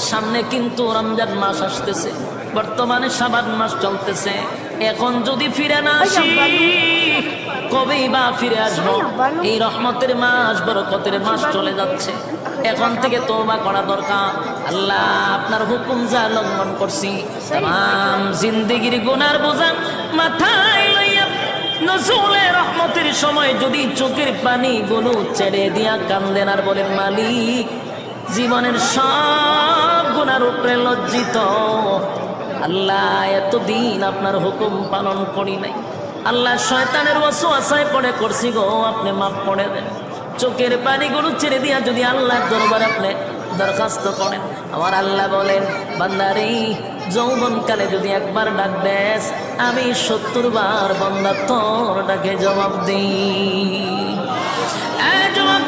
সামনে কিন্তু রমজান মাস আসতেছে, বর্তমানে শাবান মাস চলতেছে। এখন যদি ফিরে না আসি কবেই বা ফিরে আসবো? এই রহমতের মাস, বরকতের মাস চলে যাচ্ছে। এখন থেকে তওবা করা দরকার। আল্লাহ আপনার হুকুম যা লঙ্ঘন করছি, তাম জিন্দেগির গুনার বোঝা মাথায় লইয়া নজরুলে রহমতের সময় যদি চোখের পানি গুলো ছেড়ে দিয়া কান্দেন আর বলেন মালিক জীবনের সব গুনার উপরে লজ্জিত, আল্লাহ এতদিন আপনার হুকুম পালন করি নাই, আল্লাহ শয়তানের ওয়াসওয়াসায় পড়ে করছি গো, আপনি মাফ করে দেন। চোখের পানিগুলো ছেড়ে দিয়া যদি আল্লাহর দরবারে আপনি দরখাস্ত করেন, আমার আল্লাহ বলেন বান্দারে যৌবনকালে যদি একবার ডাক দেস আমি 70 বার বান্দা তোর ডাকে জবাব দিই। জবাব